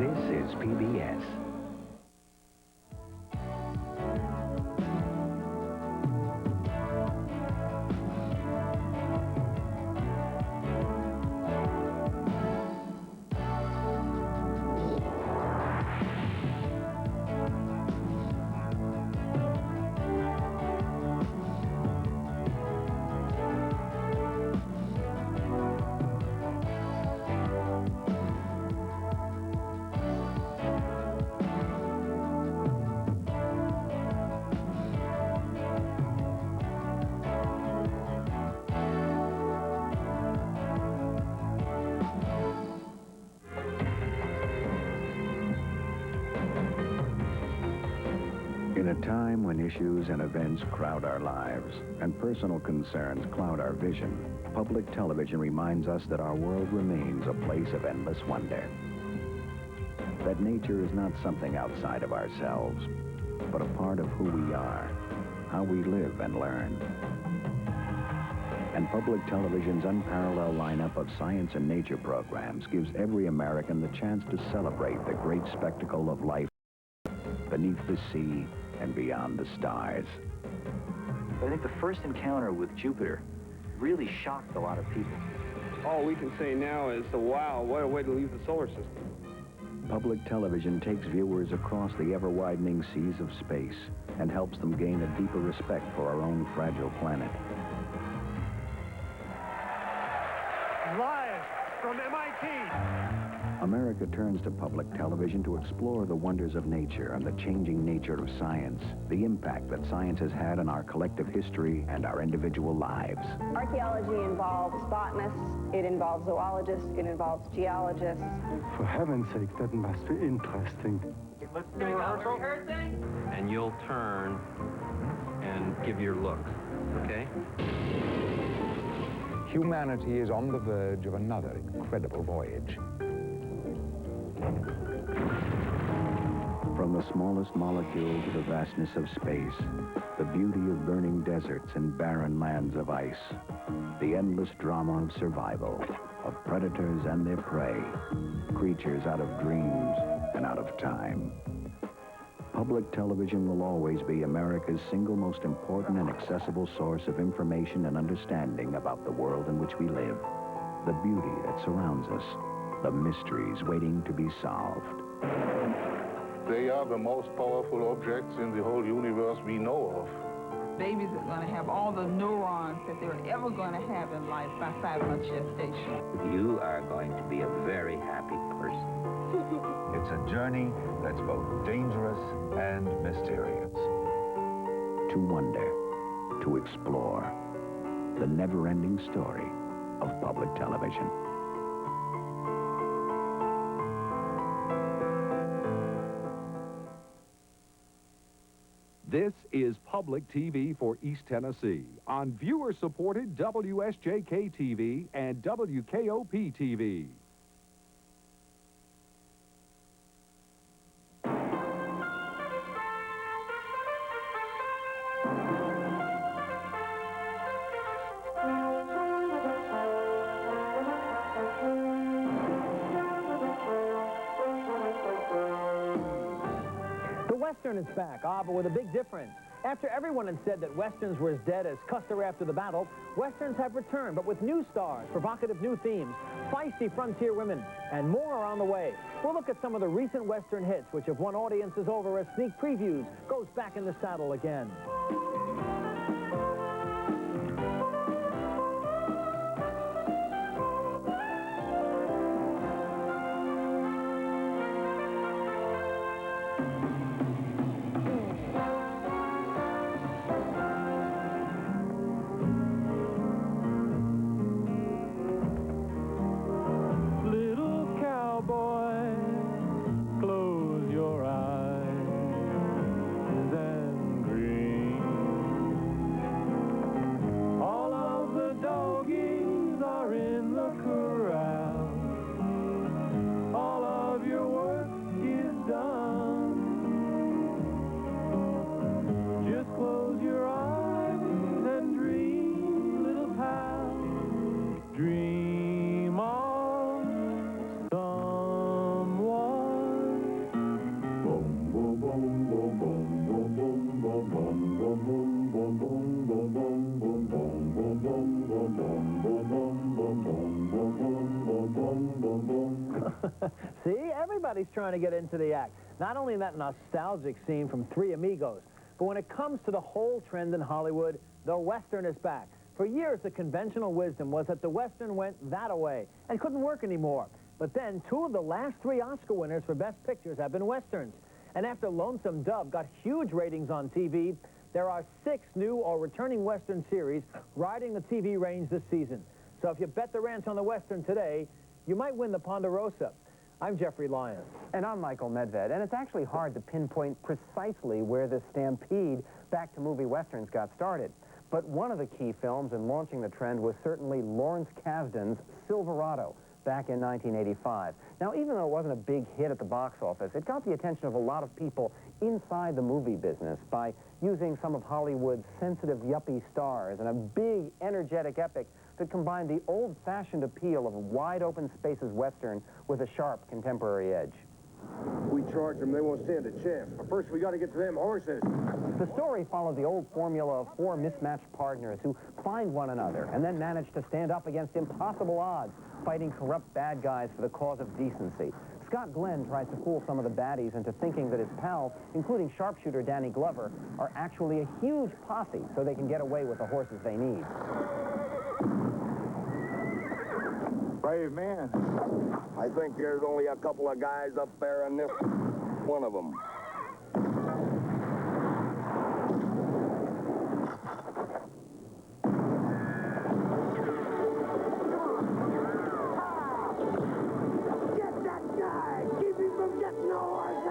This is PBS. In a time when issues and events crowd our lives and personal concerns cloud our vision, public television reminds us that our world remains a place of endless wonder. That nature is not something outside of ourselves, but a part of who we are, how we live and learn. And public television's unparalleled lineup of science and nature programs gives every American the chance to celebrate the great spectacle of life beneath the sea and beyond the stars. I think the first encounter with Jupiter really shocked a lot of people. All we can say now is, wow, what a way to leave the solar system. Public television takes viewers across the ever-widening seas of space and helps them gain a deeper respect for our own fragile planet. Live from MIT. America turns to public television to explore the wonders of nature and the changing nature of science, the impact that science has had on our collective history and our individual lives. Archaeology involves botanists, it involves zoologists, it involves geologists. For heaven's sake, that must be interesting. Let's do rehearsal. And you'll turn and give your look, okay? Humanity is on the verge of another incredible voyage. From the smallest molecule to the vastness of space, the beauty of burning deserts and barren lands of ice, the endless drama of survival, of predators and their prey, creatures out of dreams and out of time. Public television will always be America's single most important and accessible source of information and understanding about the world in which we live, the beauty that surrounds us, the mysteries waiting to be solved. They are the most powerful objects in the whole universe we know of. Babies are going to have all the neurons that they're ever going to have in life by 5 months gestation. You are going to be a very happy person. It's a journey that's both dangerous and mysterious. To wonder, to explore, the never-ending story of public television. This is Public TV for East Tennessee on viewer-supported WSJK TV and WKOP TV. Western is back, but with a big difference. After everyone had said that Westerns were as dead as Custer after the battle, Westerns have returned, but with new stars, provocative new themes, feisty frontier women, and more are on the way. We'll look at some of the recent Western hits, which have won audiences over as sneak previews. Goes back in the saddle again. Close your eyes and dream. boom, boom, boom. See, everybody's trying to get into the act. Not only in that nostalgic scene from Three Amigos, but when it comes to the whole trend in Hollywood, the Western is back. For years, the conventional wisdom was that the Western went that-a-way and couldn't work anymore. But then, 2 of the last 3 Oscar winners for Best Pictures have been Westerns. And after Lonesome Dove got huge ratings on TV, there are 6 new or returning Western series riding the TV range this season. So if you bet the ranch on the Western today, you might win the Ponderosa. I'm Jeffrey Lyons. And I'm Michael Medved. And it's actually hard to pinpoint precisely where this stampede back to movie Westerns got started. But one of the key films in launching the trend was certainly Lawrence Kasdan's Silverado back in 1985. Now, even though it wasn't a big hit at the box office, it got the attention of a lot of people inside the movie business by using some of Hollywood's sensitive yuppie stars in a big, energetic epic that combined the old-fashioned appeal of a wide-open spaces Western with a sharp contemporary edge. We charge them, they won't stand a chance. But first, we got to get to them horses. The story followed the old formula of 4 mismatched partners who find one another and then manage to stand up against impossible odds, fighting corrupt bad guys for the cause of decency. Scott Glenn tries to fool some of the baddies into thinking that his pals, including sharpshooter Danny Glover, are actually a huge posse so they can get away with the horses they need. Brave man. I think there's only a couple of guys up there and this one of them. Get that guy! Keep him from getting the horses!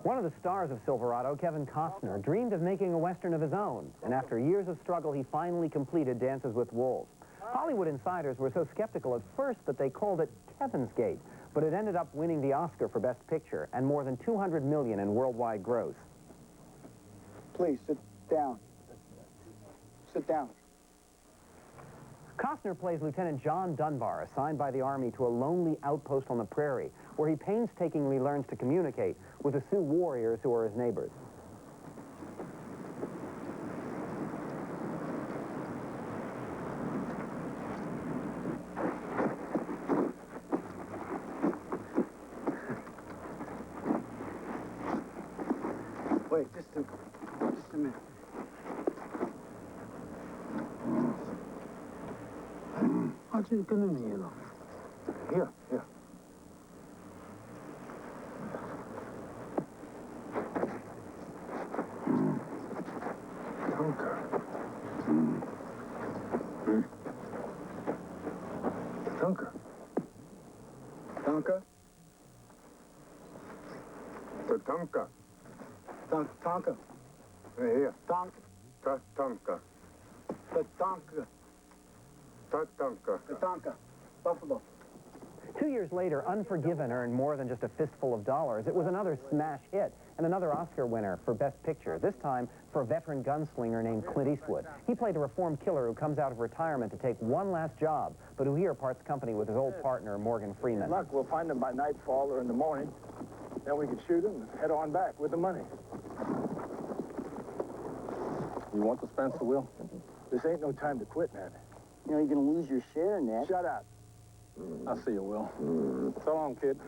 One of the stars of Silverado, Kevin Costner, dreamed of making a Western of his own, and after years of struggle, he finally completed Dances with Wolves. Hollywood insiders were so skeptical at first that they called it Kevin's Gate, but it ended up winning the Oscar for Best Picture and more than $200 million in worldwide gross. Please, sit down. Sit down. Costner plays Lieutenant John Dunbar, assigned by the Army to a lonely outpost on the prairie, where he painstakingly learns to communicate with the Sioux warriors who are his neighbors. Wait, just a minute. How'd you get in here? Here, here. Tatanka. Tatanka. Tatanka? Tatanka. Tatanka. Here. Tatanka. Tatanka. Tatanka. Tatanka. Tatanka. Buffalo. 2 years later, Unforgiven earned more than just a fistful of dollars. It was another smash hit and another Oscar winner for Best Picture, this time for a veteran gunslinger named Clint Eastwood. He played a reformed killer who comes out of retirement to take one last job, but who here parts company with his old partner, Morgan Freeman. Luck, we'll find him by nightfall or in the morning. Then we can shoot him and head on back with the money. You want the Spencer, Will? This ain't no time to quit, Ned. You know, you're going to lose your share, Ned. Shut up. I'll see you, Will. So long, kid.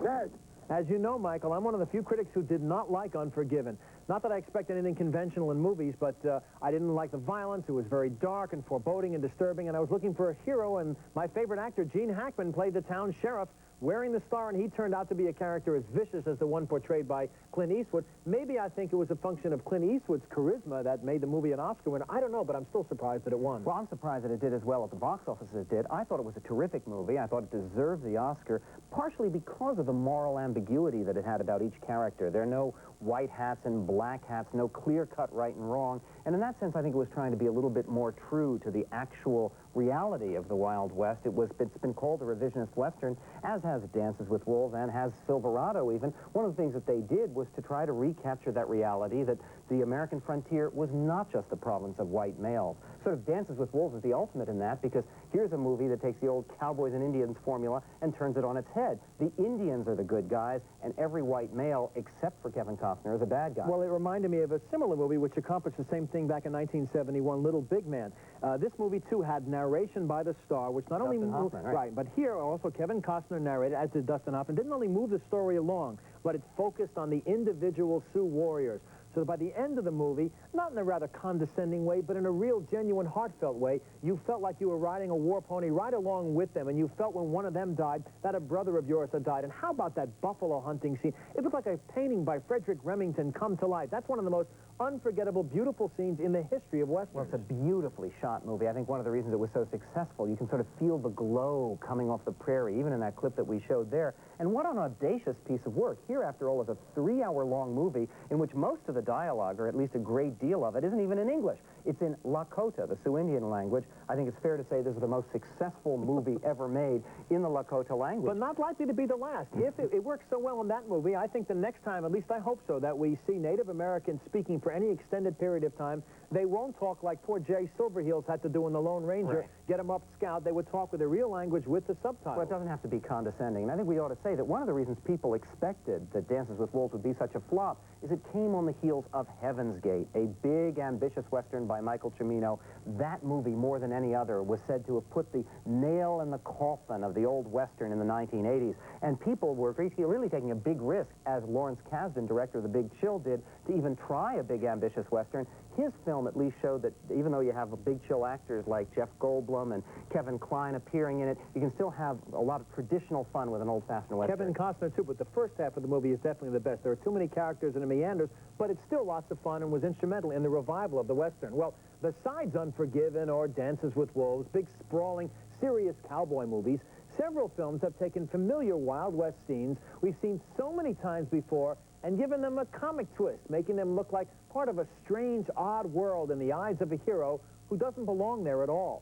Ned! As you know, Michael, I'm one of the few critics who did not like Unforgiven. Not that I expect anything conventional in movies, but I didn't like the violence. It was very dark and foreboding and disturbing, and I was looking for a hero, and my favorite actor, Gene Hackman, played the town sheriff, wearing the star, and he turned out to be a character as vicious as the one portrayed by Clint Eastwood. Maybe I think it was a function of Clint Eastwood's charisma that made the movie an Oscar winner. I don't know, but I'm still surprised that it won. Well, I'm surprised that it did as well at the box office as it did. I thought it was a terrific movie. I thought it deserved the Oscar, partially because of the moral ambiguity that it had about each character. There are no white hats and black hats, no clear-cut right and wrong. And in that sense, I think it was trying to be a little bit more true to the actual reality of the Wild West. It's been called a revisionist Western, as has Dances with Wolves and has Silverado even. One of the things that they did was to try to recapture that reality that the American frontier was not just the province of white males. Sort of Dances with Wolves is the ultimate in that, because here's a movie that takes the old cowboys and Indians formula and turns it on its head. The Indians are the good guys, and every white male, except for Kevin Costner, is a bad guy. Well, it reminded me of a similar movie which accomplished the same thing back in 1971, Little Big Man. This movie, too, had narration by the star, which not only moved... Right, but here also Kevin Costner narrated, as did Dustin Hoffman. Didn't only move the story along, but it focused on the individual Sioux warriors. So that by the end of the movie, not in a rather condescending way, but in a real, genuine, heartfelt way, you felt like you were riding a war pony right along with them, and you felt when one of them died, that a brother of yours had died. And how about that buffalo hunting scene? It looked like a painting by Frederick Remington come to life. That's one of the most unforgettable, beautiful scenes in the history of Westerns. Well, it's a beautifully shot movie. I think one of the reasons it was so successful, you can sort of feel the glow coming off the prairie, even in that clip that we showed there. And what an audacious piece of work. Here, after all, is a 3-hour-long movie in which most of the dialogue, or at least a great deal of it, isn't even in English. It's in Lakota, the Sioux Indian language. I think it's fair to say this is the most successful movie ever made in the Lakota language. But not likely to be the last. If it works so well in that movie, I think the next time, at least I hope so, that we see Native Americans speaking for any extended period of time, they won't talk like poor Jay Silverheels had to do in The Lone Ranger. Right. Get them up scout. They would talk with their real language with the subtitles. Well, it doesn't have to be condescending. And I think we ought to say that one of the reasons people expected that Dances with Wolves would be such a flop is it came on the heels of Heaven's Gate, a big, ambitious Western by Michael Cimino. That movie, more than any other, was said to have put the nail in the coffin of the old Western in the 1980s. And people were really taking a big risk, as Lawrence Kasdan, director of The Big Chill, did, to even try a big, ambitious Western. His film at least showed that even though you have Big Chill actors like Jeff Goldblum and Kevin Kline appearing in it, you can still have a lot of traditional fun with an old-fashioned Western. Kevin Costner, too, but the first half of the movie is definitely the best. There are too many characters and it meanders, but it's still lots of fun and was instrumental in the revival of the Western. Well, besides Unforgiven or Dances with Wolves, big, sprawling, serious cowboy movies, several films have taken familiar Wild West scenes we've seen so many times before and given them a comic twist, making them look like part of a strange, odd world in the eyes of a hero who doesn't belong there at all.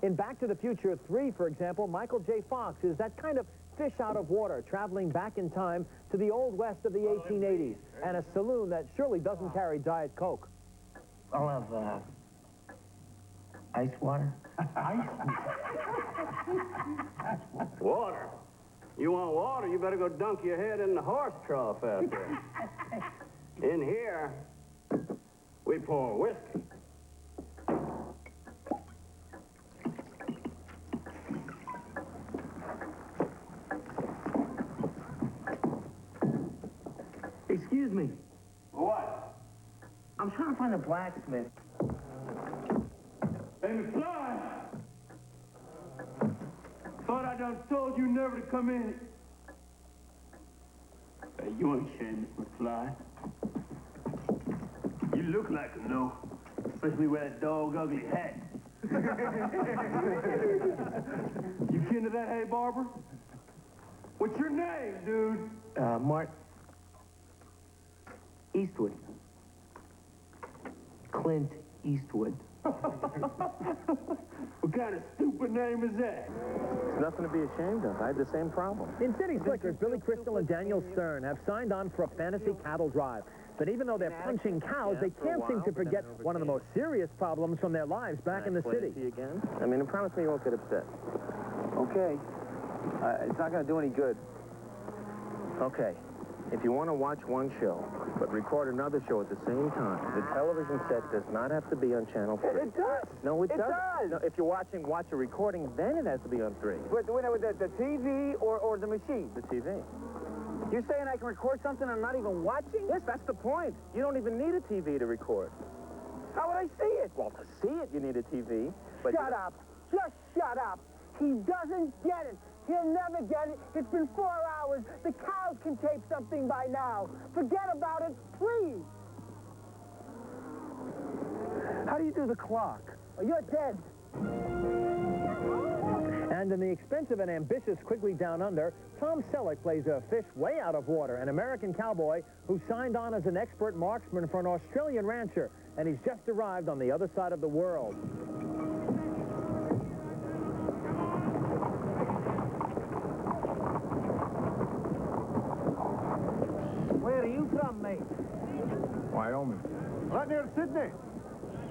In Back to the Future 3, for example, Michael J. Fox is that kind of fish out of water, traveling back in time to the Old West of the 1880s, and a saloon that surely doesn't carry Diet Coke. I'll have, ice water. Ice Water? You want water, you better go dunk your head in the horse trough out there. In here, we pour whiskey. Excuse me. What? I'm trying to find a blacksmith. Hey, McFly! Thought I done told you never to come in. Hey, you ain't ashamed, Miss McFly. You look like a no, especially with that dog ugly hat. You kin to that, hey, barber? What's your name, dude? Mark Eastwood. Clint Eastwood. What kind of stupid name is that? It's nothing to be ashamed of. I had the same problem. In City Slickers, Billy Crystal and Daniel Stern have signed on for a fantasy cattle drive. But even though they're punching cows, they can't seem to forget one of the most serious problems from their lives back in the city. Again? I mean, promise me you won't get upset. Okay. It's not going to do any good. Okay. If you want to watch one show, but record another show at the same time, the television set does not have to be on Channel 3. It does. No, it doesn't. does. No, if you're watch a recording, then it has to be on 3. But the TV or the machine? The TV. You're saying I can record something I'm not even watching? Yes, that's the point. You don't even need a TV to record. How would I see it? Well, to see it, you need a TV. But Shut up. Just shut up. He doesn't get it. He'll never get it. It's been 4 hours. The cows can tape something by now. Forget about it, please. How do you do the clock? You're dead. And And in the expensive and ambitious Quigley Down Under, Tom Selleck plays a fish way out of water, an American cowboy who signed on as an expert marksman for an Australian rancher, and he's just arrived on the other side of the world. Where are you from, mate? Wyoming. Right near Sydney.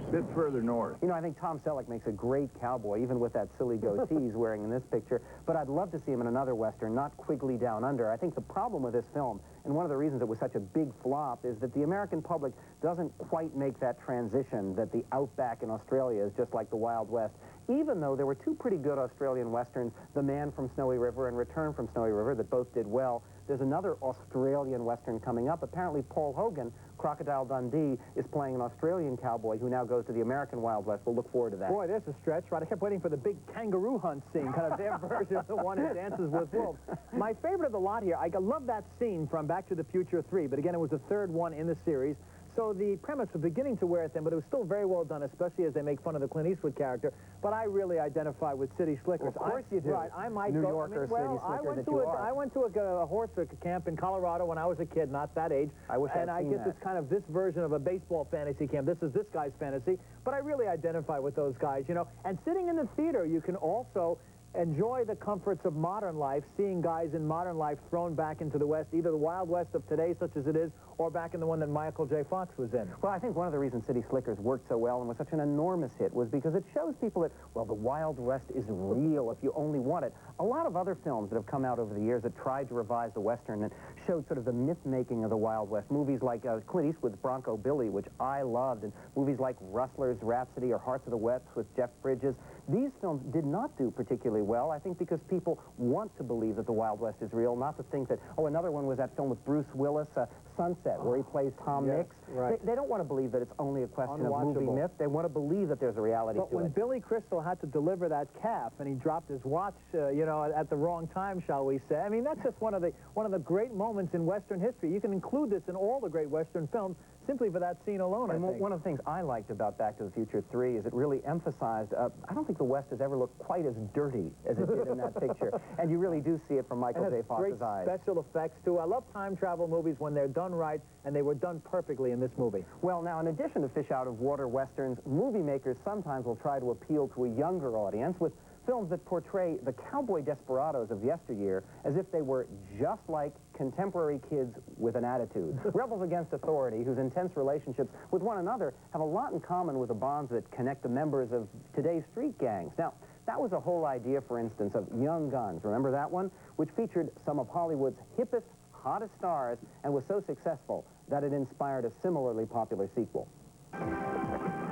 A bit further north. You know, I think Tom Selleck makes a great cowboy, even with that silly goatee he's wearing in this picture. But I'd love to see him in another Western, not Quigley Down Under. I think the problem with this film, and one of the reasons it was such a big flop, is that the American public doesn't quite make that transition, that the outback in Australia is just like the Wild West. Even though there were two pretty good Australian Westerns, The Man from Snowy River and Return from Snowy River, that both did well. There's another Australian Western coming up. Apparently, Paul Hogan, Crocodile Dundee, is playing an Australian cowboy who now goes to the American Wild West. We'll look forward to that. Boy, there's a stretch, right? I kept waiting for the big kangaroo hunt scene, kind of their version of the one who dances with wolves. My favorite of the lot here, I love that scene from Back to the Future 3, but again, it was the third one in the series. So the premise was beginning to wear thin, but it was still very well done, especially as they make fun of the Clint Eastwood character. But I really identify with City Slickers. Well, of course you do. Right, I might New go. Yorker, City Slicker that you are. I went to a horse camp in Colorado when I was a kid, not that age. I wish I'd And I seen get that. this kind of this version of a baseball fantasy camp. This is this guy's fantasy, but I really identify with those guys, you know. And sitting in the theater, you can also enjoy the comforts of modern life, seeing guys in modern life thrown back into the West, either the Wild West of today, such as it is, or back in the one that Michael J. Fox was in. Well, I think one of the reasons City Slickers worked so well and was such an enormous hit was because it shows people that, well, the Wild West is real if you only want it. A lot of other films that have come out over the years that tried to revise the Western and showed sort of the myth-making of the Wild West. Movies like Clint Eastwood's Bronco Billy, which I loved, and movies like Rustler's Rhapsody or Hearts of the West with Jeff Bridges. These films did not do particularly well, I think because people want to believe that the Wild West is real, not to think that, oh, another one was that film with Bruce Willis, Sunset, where he plays Tom Mix. Right. They don't want to believe that it's only a question of movie myth. They want to believe that there's a reality to it. But when Billy Crystal had to deliver that calf and he dropped his watch, you know, at the wrong time, shall we say, I mean, that's just one of the great moments in Western history. You can include this in all the great Western films simply for that scene alone, and I think. One of the things I liked about Back to the Future 3 is it really emphasized, I don't think the West has ever looked quite as dirty as it did in that picture. And you really do see it from Michael J. Fox's eyes. Great special effects, too. I love time travel movies when they're done right, and they were done perfectly in this movie. Well, now, in addition to fish-out-of-water Westerns, movie makers sometimes will try to appeal to a younger audience with films that portray the cowboy desperados of yesteryear as if they were just like contemporary kids with an attitude. Rebels against authority, whose intense relationships with one another have a lot in common with the bonds that connect the members of today's street gangs. Now, that was the whole idea, for instance, of Young Guns. Remember that one? Which featured some of Hollywood's hippest, hottest stars and was so successful that it inspired a similarly popular sequel.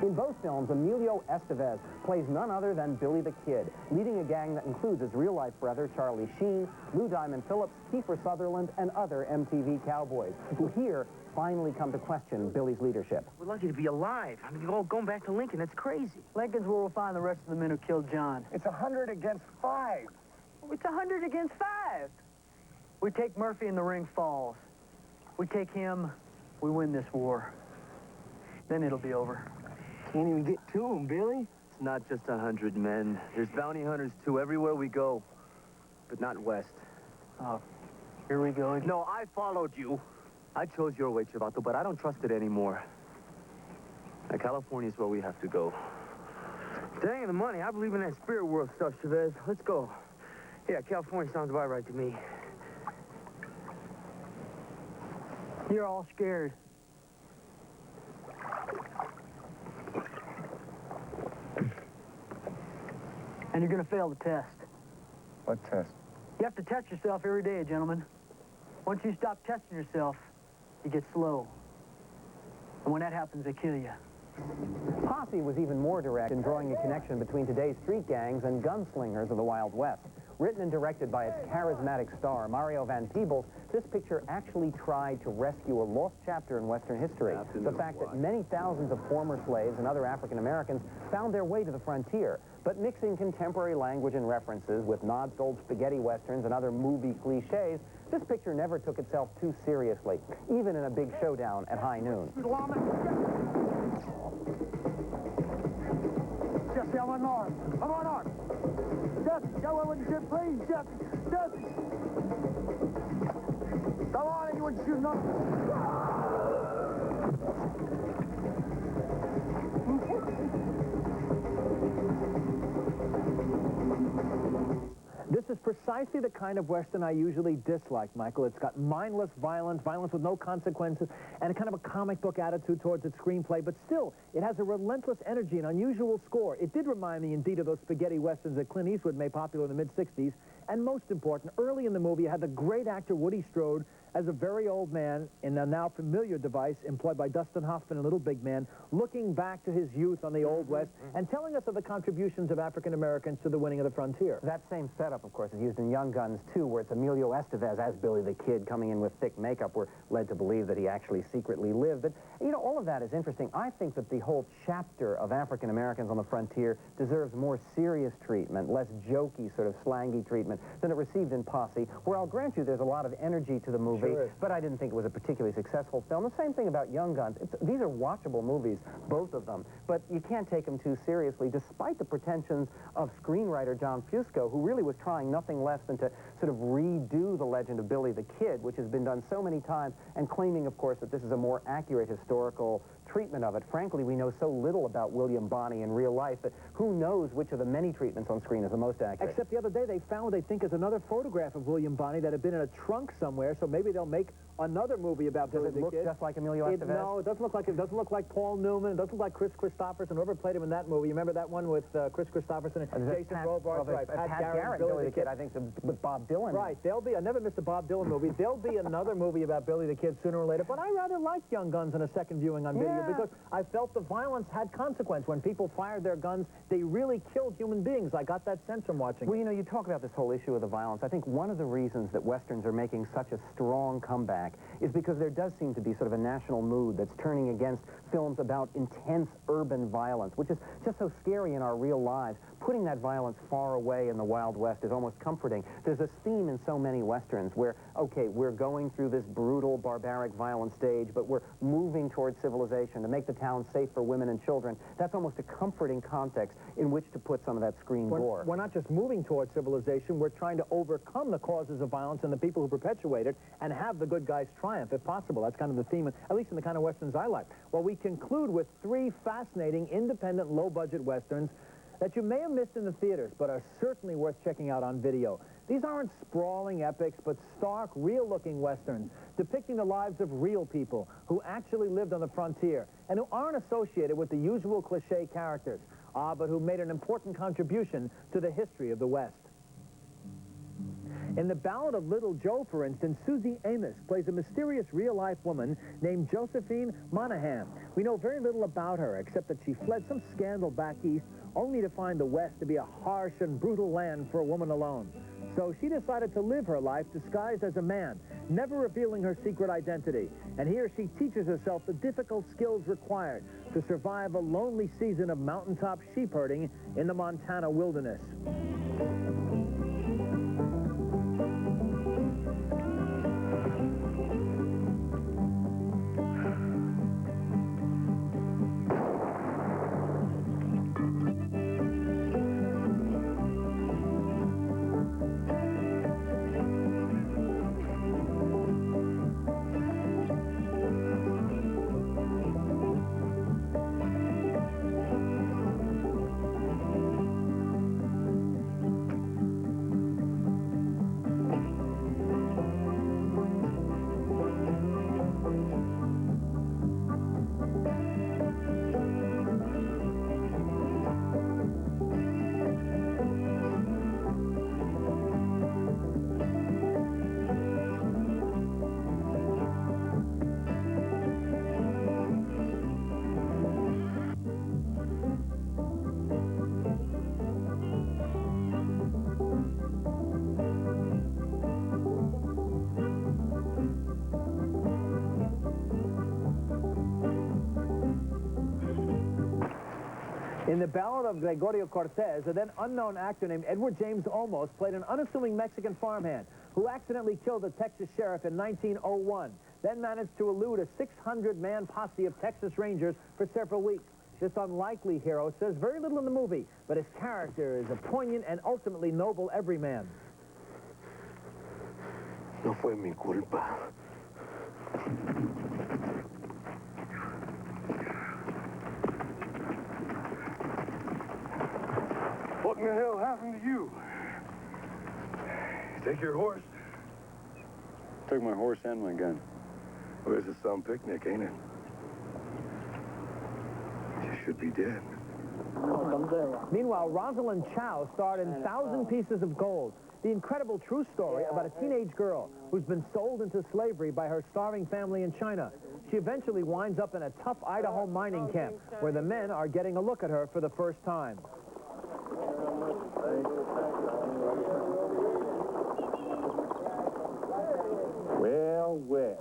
In both films, Emilio Estevez plays none other than Billy the Kid, leading a gang that includes his real-life brother, Charlie Sheen, Lou Diamond Phillips, Kiefer Sutherland, and other MTV cowboys, who here finally come to question Billy's leadership. We're lucky to be alive. I mean, going back to Lincoln, it's crazy. Lincoln's where we'll find the rest of the men who killed John. It's 100 against 5. It's 100 against 5. We take Murphy and the ring falls. We take him, we win this war. Then it'll be over. Can't even get to him, Billy. It's not just 100 men. There's bounty hunters, too, everywhere we go. But not west. Oh, here we go again. No, I followed you. I chose your way, Chivato, but I don't trust it anymore. Now, California's where we have to go. Dang the money. I believe in that spirit world stuff, Chavez. Let's go. Yeah, California sounds about right to me. You're all scared. And you're going to fail the test. What test? You have to test yourself every day, gentlemen. Once you stop testing yourself, you get slow. And when that happens, they kill you. Posse was even more direct in drawing a connection between today's street gangs and gunslingers of the Wild West. Written and directed by its charismatic star, Mario Van Peebles, this picture actually tried to rescue a lost chapter in Western history. The fact that many thousands of former slaves and other African Americans found their way to the frontier. But mixing contemporary language and references with nods to old spaghetti westerns and other movie cliches, this picture never took itself too seriously, even in a big showdown at high noon. Just one more. One more. Chuck, show her what you should, please, Chuck. Chuck. Come on, and you wouldn't shoot nothing. This is precisely the kind of Western I usually dislike, Michael. It's got mindless violence, violence with no consequences, and a kind of a comic book attitude towards its screenplay, but still, it has a relentless energy and unusual score. It did remind me, indeed, of those spaghetti westerns that Clint Eastwood made popular in the mid-'60s, and most important, early in the movie, you had the great actor Woody Strode as a very old man in a now familiar device employed by Dustin Hoffman and Little Big Man, looking back to his youth on the Old West and telling us of the contributions of African Americans to the winning of the frontier. That same setup, of course, is used in Young Guns, too, where it's Emilio Estevez as Billy the Kid coming in with thick makeup. We're led to believe that he actually secretly lived. But, you know, all of that is interesting. I think that the whole chapter of African Americans on the frontier deserves more serious treatment, less jokey, sort of slangy treatment than it received in Posse, where I'll grant you there's a lot of energy to the movie, but I didn't think it was a particularly successful film. The same thing about Young Guns. These are watchable movies, both of them, but you can't take them too seriously, despite the pretensions of screenwriter John Fusco, who really was trying nothing less than to sort of redo the legend of Billy the Kid, which has been done so many times, and claiming, of course, that this is a more accurate historical treatment of it. Frankly, we know so little about William Bonney in real life that who knows which of the many treatments on screen is the most accurate. Except the other day they found what they think is another photograph of William Bonney that had been in a trunk somewhere, so maybe they'll make another movie about Billy the Kid. Does it look just like Emilio Estevez? No, it doesn't look like it. Doesn't look like Paul Newman. It doesn't look like Chris Christopherson. Whoever played him in that movie. You remember that one with Chris Christopherson and Jason Robards? Right. Pat Garrett, Billy the Kid. I think with Bob Dylan. Right. There'll be. I never missed a Bob Dylan movie. There'll be another movie about Billy the Kid sooner or later. But I rather liked Young Guns in a second viewing on video because I felt the violence had consequence. When people fired their guns, they really killed human beings. I got that sense from watching. Well, you know, you talk about this whole issue of the violence. I think one of the reasons that Westerns are making such a strong comeback is because there does seem to be sort of a national mood that's turning against films about intense urban violence, which is just so scary in our real lives. Putting that violence far away in the Wild West is almost comforting. There's this theme in so many Westerns where, okay, we're going through this brutal, barbaric, violent stage, but we're moving towards civilization to make the town safe for women and children. That's almost a comforting context in which to put some of that screen gore. We're not just moving towards civilization, we're trying to overcome the causes of violence and the people who perpetuate it and have the good guys triumph, if possible. That's kind of the theme, at least in the kind of Westerns I like. Well, we conclude with 3 fascinating, independent, low-budget Westerns that you may have missed in the theaters, but are certainly worth checking out on video. These aren't sprawling epics, but stark, real-looking Westerns depicting the lives of real people who actually lived on the frontier and who aren't associated with the usual cliché characters, but who made an important contribution to the history of the West. In the Ballad of Little Joe, for instance, Susie Amos plays a mysterious real-life woman named Josephine Monahan. We know very little about her, except that she fled some scandal back east, only to find the West to be a harsh and brutal land for a woman alone. So she decided to live her life disguised as a man, never revealing her secret identity. And here she teaches herself the difficult skills required to survive a lonely season of mountaintop sheep herding in the Montana wilderness. In the Ballad of Gregorio Cortez, a then unknown actor named Edward James Olmos played an unassuming Mexican farmhand who accidentally killed a Texas sheriff in 1901, then managed to elude a 600-man posse of Texas Rangers for several weeks. This unlikely hero says very little in the movie, but his character is a poignant and ultimately noble everyman. No fue mi culpa. What in the hell happened to you? Take your horse? Took my horse and my gun. Well, this is some picnic, ain't it? You should be dead. Meanwhile, Rosalind Chow starred in 1,000 Pieces of Gold, the incredible true story about a teenage girl who's been sold into slavery by her starving family in China. She eventually winds up in a tough Idaho mining camp where the men are getting a look at her for the first time. Well, well.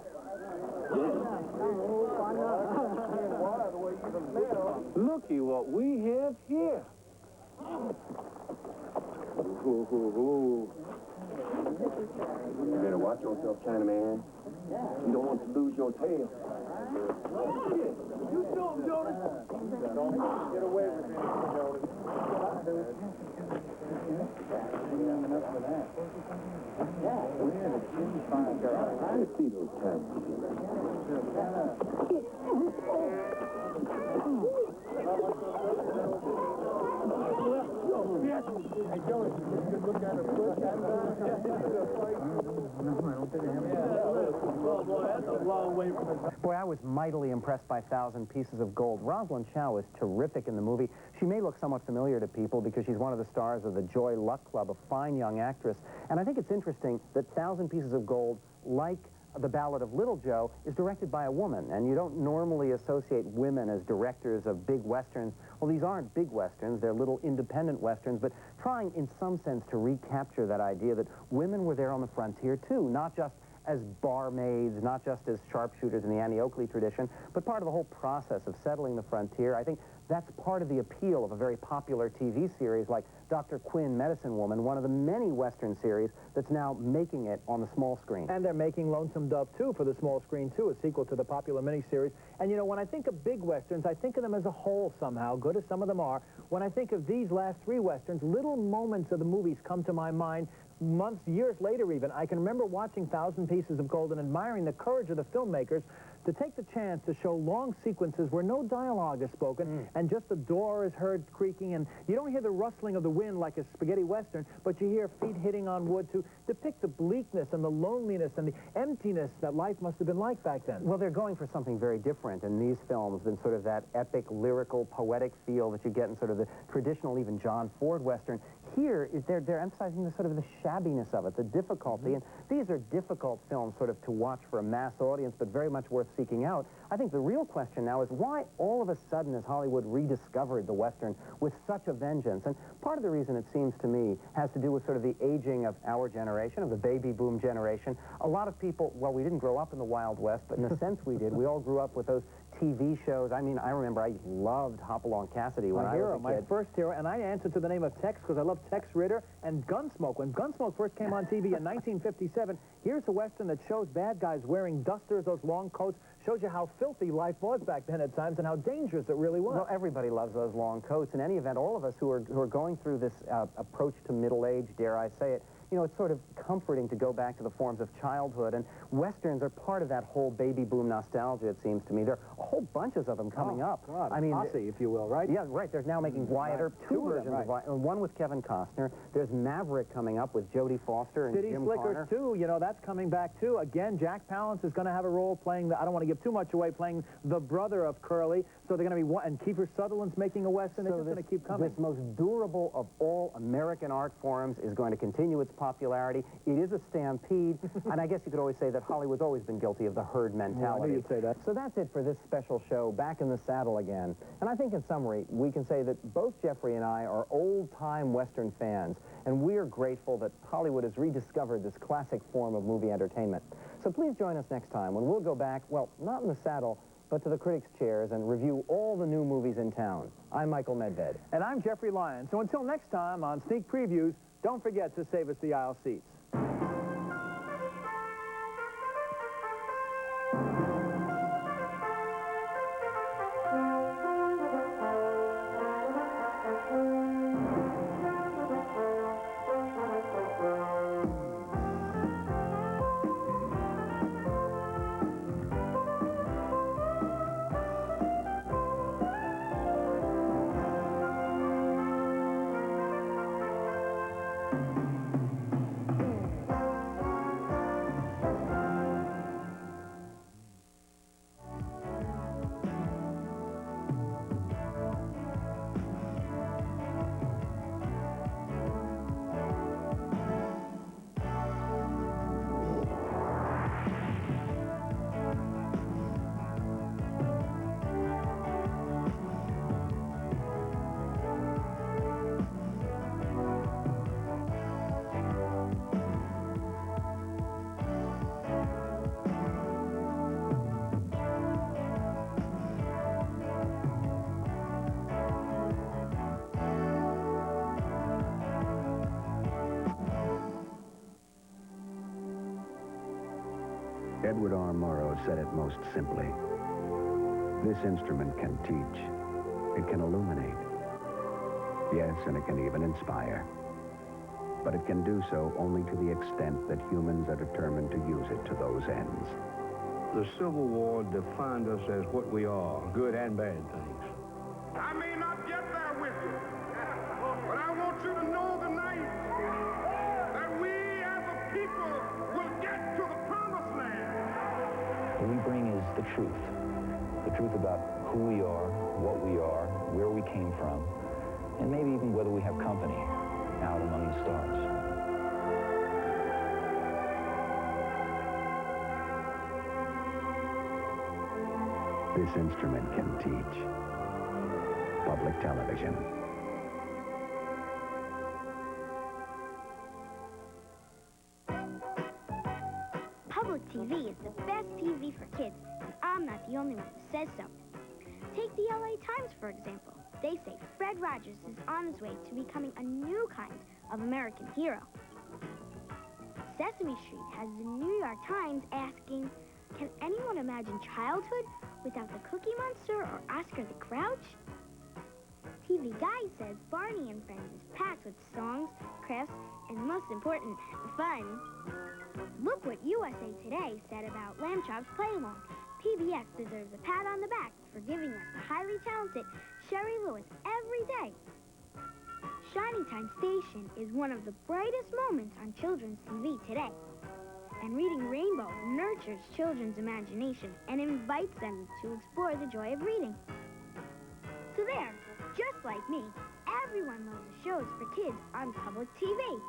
Looky what we have here. You better watch yourself, Chinaman. You don't want to lose your tail. You do him, Jonas. Get away with me, Jonas. I see those times. Hey, Jonas, you look at her foot. That's a long way from the... Boy, I was mightily impressed by 1,000 Pieces of Gold. Rosalind Chow is terrific in the movie. She may look somewhat familiar to people because she's one of the stars of the Joy Luck Club, a fine young actress. And I think it's interesting that 1,000 Pieces of Gold, like The Ballad of Little Joe, is directed by a woman. And you don't normally associate women as directors of big westerns. Well, these aren't big westerns. They're little independent westerns, but trying in some sense to recapture that idea that women were there on the frontier, too, not just as barmaids, not just as sharpshooters in the Annie Oakley tradition, but part of the whole process of settling the frontier. I think that's part of the appeal of a very popular TV series like Dr. Quinn, Medicine Woman, one of the many Western series that's now making it on the small screen. And they're making Lonesome Dove 2 for the small screen, too, a sequel to the popular miniseries. And, you know, when I think of big Westerns, I think of them as a whole somehow, good as some of them are. When I think of these last 3 Westerns, little moments of the movies come to my mind months, years later even. I can remember watching 1,000 Pieces of Gold and admiring the courage of the filmmakers to take the chance to show long sequences where no dialogue is spoken and just the door is heard creaking, and you don't hear the rustling of the wind like a spaghetti western, but you hear feet hitting on wood to depict the bleakness and the loneliness and the emptiness that life must have been like back then. Well, they're going for something very different in these films than sort of that epic, lyrical, poetic feel that you get in sort of the traditional, even John Ford Western. Here, they're emphasizing the sort of the shabbiness of it, the difficulty, and these are difficult films sort of to watch for a mass audience, but very much worth seeking out. I think the real question now is why all of a sudden has Hollywood rediscovered the Western with such a vengeance? And part of the reason, it seems to me, has to do with sort of the aging of our generation, of the baby boom generation. A lot of people, well, we didn't grow up in the Wild West, but in a sense we did. We all grew up with those TV shows. I mean, I remember I loved Hopalong Cassidy when I was a kid. My first hero, and I answered to the name of Tex because I love Tex Ritter and Gunsmoke. When Gunsmoke first came on TV in 1957, here's a Western that shows bad guys wearing dusters, those long coats, shows you how filthy life was back then at times and how dangerous it really was. Well, everybody loves those long coats. In any event, all of us who are going through this approach to middle age, dare I say it, you know, it's sort of comforting to go back to the forms of childhood, and Westerns are part of that whole baby boom nostalgia, it seems to me. There are whole bunches of them coming up. God, I mean, posse, if you will, right? Yeah, right. They're now making Wyatt Earp, 2 versions of Wyatt, one with Kevin Costner. There's Maverick coming up with Jodie Foster and City Jim Slickers, Connor. too, you know, that's coming back, too. Again, Jack Palance is going to have a role playing the, I don't want to give too much away, playing the brother of Curly. So they're going to be, and Kiefer Sutherland's making a Western. It's just going to keep coming. This most durable of all American art forms is going to continue its popularity. It is a stampede, and I guess you could always say that Hollywood's always been guilty of the herd mentality. Well, I knew you'd say that. So that's it for this special show, Back in the Saddle Again. And I think in summary, we can say that both Jeffrey and I are old-time Western fans, and we're grateful that Hollywood has rediscovered this classic form of movie entertainment. So please join us next time when we'll go back, well, not in the saddle, but to the critics' chairs and review all the new movies in town. I'm Michael Medved. And I'm Jeffrey Lyon. So until next time on Sneak Previews, don't forget to save us the aisle seats. Edward R. Murrow said it most simply. This instrument can teach. It can illuminate. Yes, and it can even inspire. But it can do so only to the extent that humans are determined to use it to those ends. The Civil War defined us as what we are, good and bad things. I may not get there with you, but I want you to know tonight that we as a people will get to the promised land. What we bring is the truth about who we are, what we are, where we came from, and maybe even whether we have company out among the stars. This instrument can teach. Public television. Public TV is the best TV for kids, and I'm not the only one who says so. Take the LA Times, for example. They say Fred Rogers is on his way to becoming a new kind of American hero. Sesame Street has the New York Times asking, can anyone imagine childhood without the Cookie Monster or Oscar the Grouch? TV Guide says Barney and Friends is packed with songs, crafts, and most important, fun. Look what USA Today said about Lamb Chop's Play-Along. PBS deserves a pat on the back for giving us the highly talented Sherry Lewis every day. Shiny Time Station is one of the brightest moments on children's TV today. And Reading Rainbow nurtures children's imagination and invites them to explore the joy of reading. So there, just like me, everyone loves the shows for kids on public TV.